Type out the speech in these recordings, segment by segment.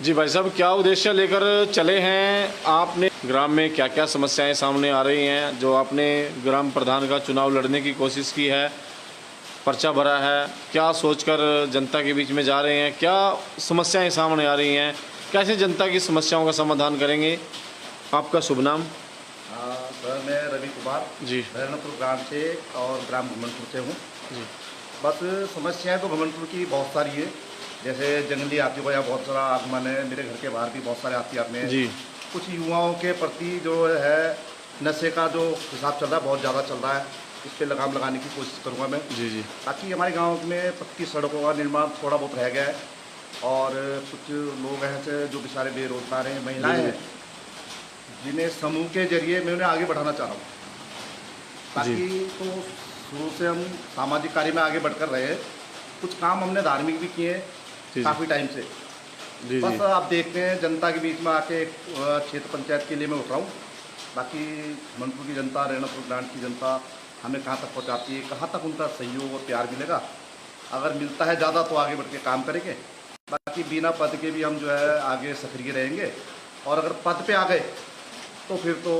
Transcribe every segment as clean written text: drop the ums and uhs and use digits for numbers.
जी भाई साहब, क्या उद्देश्य लेकर चले हैं आपने? ग्राम में क्या क्या समस्याएं सामने आ रही हैं जो आपने ग्राम प्रधान का चुनाव लड़ने की कोशिश की है, पर्चा भरा है, क्या सोचकर जनता के बीच में जा रहे हैं, क्या समस्याएं सामने आ रही हैं, कैसे जनता की समस्याओं का समाधान करेंगे? आपका शुभ नाम? सर, मैं रवि कुमार जी। भैरनपुर ग्राम से और ग्राम भमनपुर से हूँ। जी। बस समस्याएं तो भमनपुर की बहुत सारी है, जैसे जंगली हाथियों का यहाँ बहुत सारा आगमन है। मेरे घर के बाहर भी बहुत सारे हाथी आते हैं जी। कुछ युवाओं के प्रति जो है नशे का जो हिसाब चल रहा है बहुत ज़्यादा चल रहा है, इस पर लगाम लगाने की कोशिश करूँगा मैं। जी। जी। ताकि हमारे गांव में पक्की सड़कों का निर्माण थोड़ा बहुत रह गया है और कुछ लोग हैं जो बेचारे बेरोजगार हैं, महिलाएं हैं, जिन्हें समूह के जरिए मैं उन्हें आगे बढ़ाना चाह रहा हूँ। ताकि तो शुरू से हम सामाजिक कार्य में आगे बढ़कर रहे हैं, कुछ काम हमने धार्मिक भी किए हैं काफ़ी टाइम से। बस आप देखते हैं जनता के बीच में आके एक क्षेत्र पंचायत के लिए मैं उठ रहा हूँ। बाकी मनपुर की जनता, रेणापुर ग्रांट की जनता हमें कहाँ तक पहुँचाती है, कहाँ तक उनका सहयोग और प्यार मिलेगा, अगर मिलता है ज़्यादा तो आगे बढ़ के काम करेंगे। बाकी बिना पद के भी हम जो है आगे सक्रिय रहेंगे और अगर पद पे आ गए तो फिर तो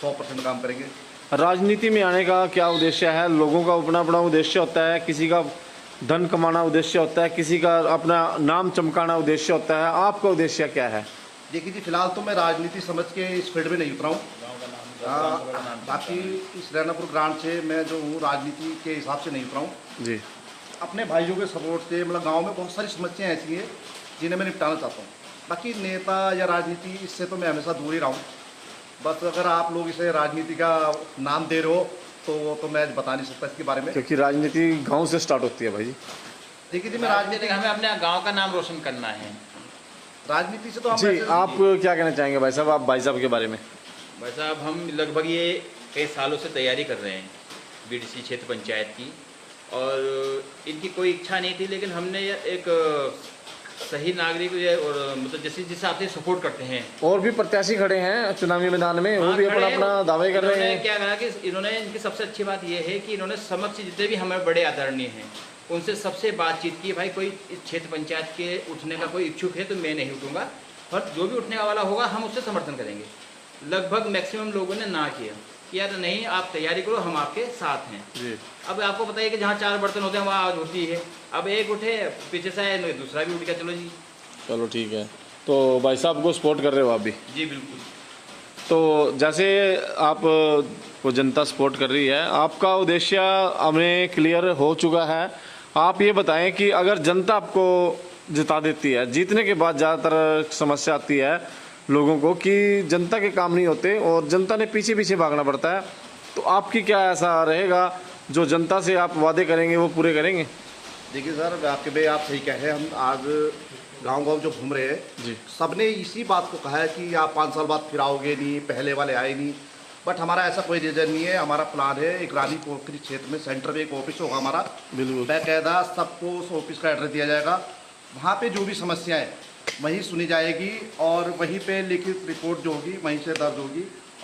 100% काम करेंगे। राजनीति में आने का क्या उद्देश्य है? लोगों का अपना अपना उद्देश्य होता है, किसी का धन कमाना उद्देश्य होता है, किसी का अपना नाम चमकाना उद्देश्य होता है। आपका उद्देश्य क्या है? देखिए जी, फिलहाल तो मैं राजनीति समझ के इस फील्ड में नहीं उतरा हूँ। बाकी इस रेणापुर ग्रांट से मैं जो हूँ राजनीति के हिसाब से नहीं उतरा हूँ जी। अपने भाइयों के सपोर्ट से। मतलब गांव में बहुत सारी समस्याएं ऐसी हैं जिन्हें मैं निपटाना चाहता हूँ। बाकी नेता या राजनीति, इससे तो मैं हमेशा दूर ही रहा हूँ। बस अगर आप लोग इसे राजनीति का नाम दे रहे हो तो मैं बता नहीं सकता इसके बारे में, क्योंकि राजनीति गांव से स्टार्ट होती है भाई जी। देखिए जी, मैं राजनीति, हमें अपने गांव का नाम रोशन करना है। राजनीति से तो हम जी। आप क्या कहना चाहेंगे भाई साहब, आप भाई साहब के बारे में? भाई साहब, हम लगभग ये कई सालों से तैयारी कर रहे हैं बीडीसी क्षेत्र पंचायत की, और इनकी कोई इच्छा नहीं थी, लेकिन हमने एक सही नागरिक और मतलब जैसे जिस हिसाब से सपोर्ट करते हैं। और भी प्रत्याशी खड़े हैं चुनावी मैदान में, वो भी अपना अपना दावे कर रहे हैं। क्या कहा कि इन्होंने, इनकी सबसे अच्छी बात यह है कि इन्होंने समक्ष जितने भी हमारे बड़े आदरणीय हैं उनसे सबसे बातचीत की। भाई कोई इस क्षेत्र पंचायत के उठने का कोई इच्छुक है तो मैं नहीं उठूंगा, और जो भी उठने वाला होगा हम उससे समर्थन करेंगे। लगभग मैक्सिमम लोगों ने ना किया कि यार नहीं, आप तैयारी करो, हम आपके साथ हैं जी। अब आपको पता है कि जहाँ 4 बर्तन होते हैं वहाँ आवाज़ होती है। अब एक उठे, पीछे से आए, दूसरा भी उठ गया, चलो जी। चलो ठीक है। तो भाई साहब को सपोर्ट कर रहे हो आप भी? जी बिल्कुल। तो जैसे आप को जनता सपोर्ट कर रही है, आपका उद्देश्य हमें क्लियर हो चुका है। आप ये बताएं कि अगर जनता आपको जिता देती है, जीतने के बाद ज़्यादातर समस्या आती है लोगों को कि जनता के काम नहीं होते और जनता ने पीछे पीछे भागना पड़ता है, तो आपकी क्या ऐसा रहेगा जो जनता से आप वादे करेंगे वो पूरे करेंगे? देखिए सर, आपके भाई आप सही कह रहे हैं। हम आज गांव जो घूम रहे हैं जी, सबने इसी बात को कहा है कि आप 5 साल बाद फिर आओगे नहीं, पहले वाले आए नहीं। बट हमारा ऐसा कोई रीज़न नहीं है। हमारा प्लान है, एक रानी पोखरी क्षेत्र में सेंटर में एक ऑफिस होगा हमारा, बिल्कुल बाकायदा सबको उस ऑफिस का एड्रेस दिया जाएगा। वहाँ पे जो भी समस्याएं वहीं सुनी जाएगी और वहीं पे लिखित रिपोर्ट जो होगी वहीं से दर्ज होगी।